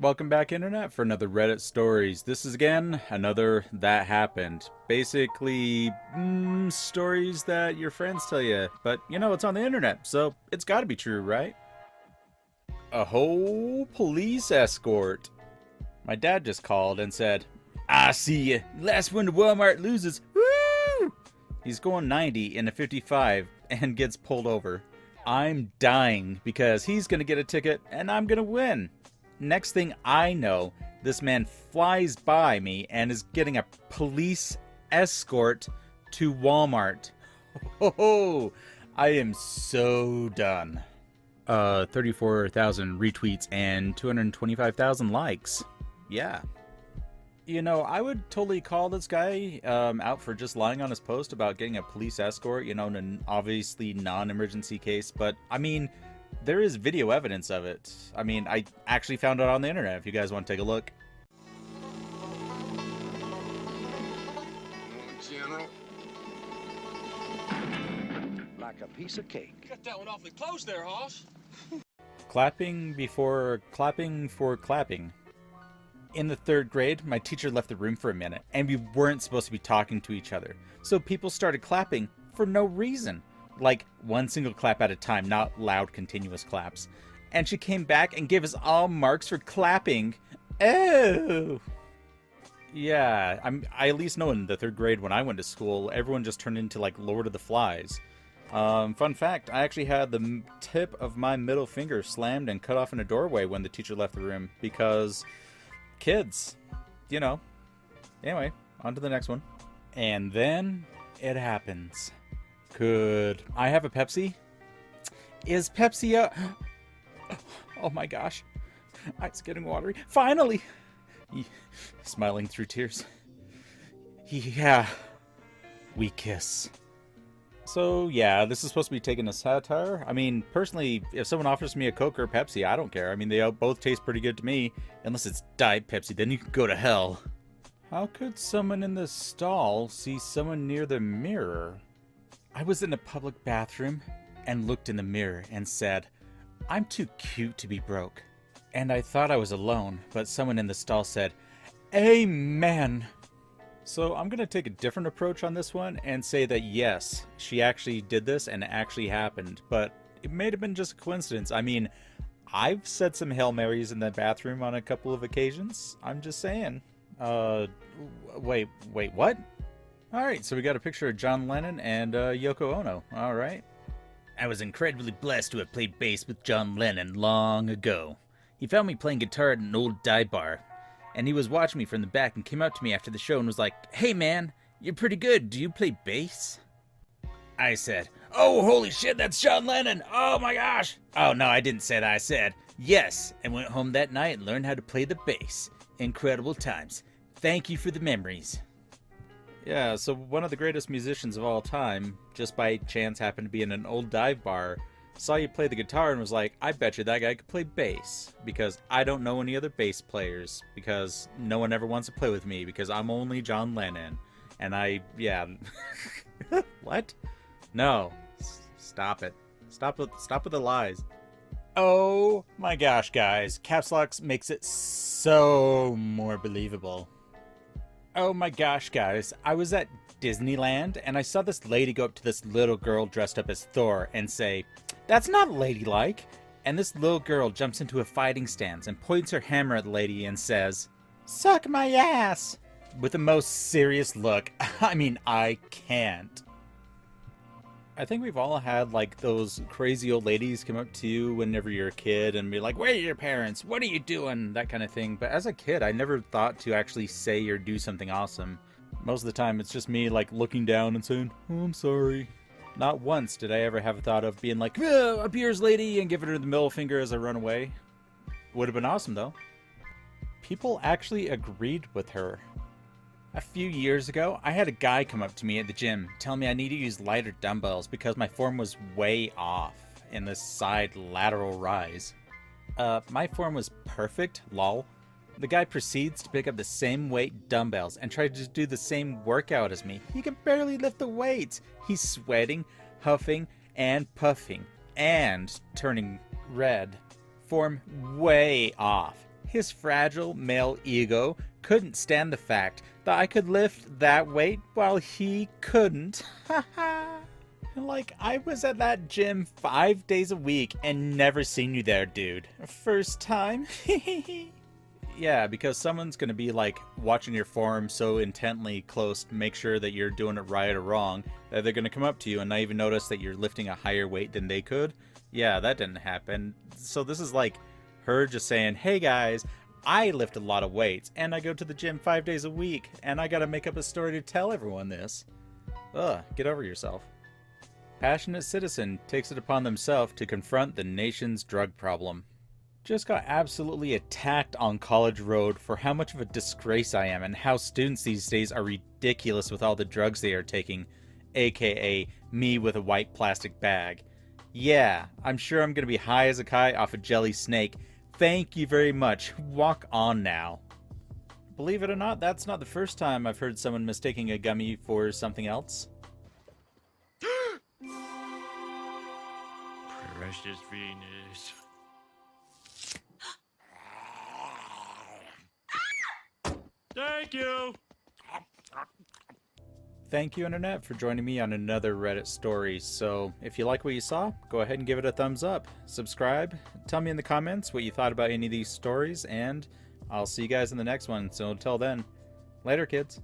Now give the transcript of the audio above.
Welcome back, Internet, for another Reddit Stories. This is again another That Happened. Basically, stories that your friends tell you, but you know, it's on the Internet, so it's gotta be true, right? A whole police escort. My dad just called and said, I see ya. Last one to Wal-Mart loses. Woo! He's going 90 in a 55 and gets pulled over. I'm dying because he's gonna get a ticket and I'm gonna win. Next thing I know, this man flies by me and is getting a police escort to Walmart. Oh, I am so done. 34,000 retweets and 225,000 likes. Yeah. You know, I would totally call this guy out for just lying on his post about getting a police escort, you know, in an obviously non-emergency case, but I mean, there is video evidence of it. I mean, I actually found it on the internet if you guys want to take a look. General. Like a piece of cake. Got that one awfully close there, Hoss. Clapping before clapping for clapping. In the 3rd grade, my teacher left the room for a minute, and we weren't supposed to be talking to each other. So people started clapping for no reason. Like, one single clap at a time, not loud, continuous claps. And she came back and gave us all marks for clapping. Oh! Yeah, I at least know in the 3rd grade when I went to school, everyone just turned into, like, Lord of the Flies. Fun fact, I actually had the tip of my middle finger slammed and cut off in a doorway when the teacher left the room, because kids, you know. Anyway, on to the next one. And then it happens. Could I have a Pepsi? Is Pepsi a... Oh my gosh. It's getting watery. Finally! Smiling through tears. Yeah. We kiss. So, yeah, this is supposed to be taken as satire. I mean, personally, if someone offers me a Coke or a Pepsi, I don't care. I mean, they both taste pretty good to me. Unless it's Diet Pepsi, then you can go to hell. How could someone in the stall see someone near the mirror? I was in a public bathroom and looked in the mirror and said, I'm too cute to be broke. And I thought I was alone, but someone in the stall said, Amen. So I'm going to take a different approach on this one and say that yes, she actually did this and it actually happened, but it may have been just a coincidence. I mean, I've said some Hail Marys in the bathroom on a couple of occasions. I'm just saying. Wait, what? Alright, so we got a picture of John Lennon and Yoko Ono. Alright. I was incredibly blessed to have played bass with John Lennon long ago. He found me playing guitar at an old dive bar, and he was watching me from the back and came up to me after the show and was like, Hey man, you're pretty good. Do you play bass? I said, Oh, holy shit, that's John Lennon. Oh my gosh. Oh no, I didn't say that. I said, yes, and went home that night and learned how to play the bass. Incredible times. Thank you for the memories. Yeah, so one of the greatest musicians of all time, just by chance happened to be in an old dive bar, saw you play the guitar and was like, I bet you that guy could play bass, because I don't know any other bass players, because no one ever wants to play with me, because I'm only John Lennon. And yeah. What? No. Stop it. Stop with the lies. Oh my gosh, guys. Caps Lock makes it so more believable. Oh my gosh, guys, I was at Disneyland and I saw this lady go up to this little girl dressed up as Thor and say, That's not ladylike. And this little girl jumps into a fighting stance and points her hammer at the lady and says, Suck my ass! With the most serious look. I mean, I can't. I think we've all had, like, those crazy old ladies come up to you whenever you're a kid and be like, Where are your parents? What are you doing? That kind of thing. But as a kid, I never thought to actually say or do something awesome. Most of the time, it's just me, like, looking down and saying, Oh, I'm sorry. Not once did I ever have a thought of being like, Up yours, lady, and giving her the middle finger as I run away. Would have been awesome, though. People actually agreed with her. A few years ago, I had a guy come up to me at the gym, tell me I need to use lighter dumbbells because my form was way off in the side lateral rise. My form was perfect, lol. The guy proceeds to pick up the same weight dumbbells and try to do the same workout as me. He can barely lift the weights. He's sweating, huffing, and puffing, and turning red. Form way off. His fragile male ego couldn't stand the fact that I could lift that weight while he couldn't. Like, I was at that gym 5 days a week and never seen you there, dude. First time? Yeah, because someone's gonna be like watching your form so intently close to make sure that you're doing it right or wrong that they're gonna come up to you and not even notice that you're lifting a higher weight than they could. Yeah, that didn't happen. So this is like her just saying, hey guys, I lift a lot of weights and I go to the gym 5 days a week and I gotta make up a story to tell everyone this. Ugh, get over yourself. Passionate citizen takes it upon themselves to confront the nation's drug problem. Just got absolutely attacked on College Road for how much of a disgrace I am and how students these days are ridiculous with all the drugs they are taking, aka me with a white plastic bag. Yeah, I'm sure I'm gonna be high as a kite off a jelly snake. Thank you very much. Walk on now. Believe it or not, that's not the first time I've heard someone mistaking a gummy for something else. Precious Venus. Thank you! Thank you, Internet, for joining me on another Reddit story. So, if you like what you saw, go ahead and give it a thumbs up. Subscribe, tell me in the comments what you thought about any of these stories, and I'll see you guys in the next one. So until then, later, kids.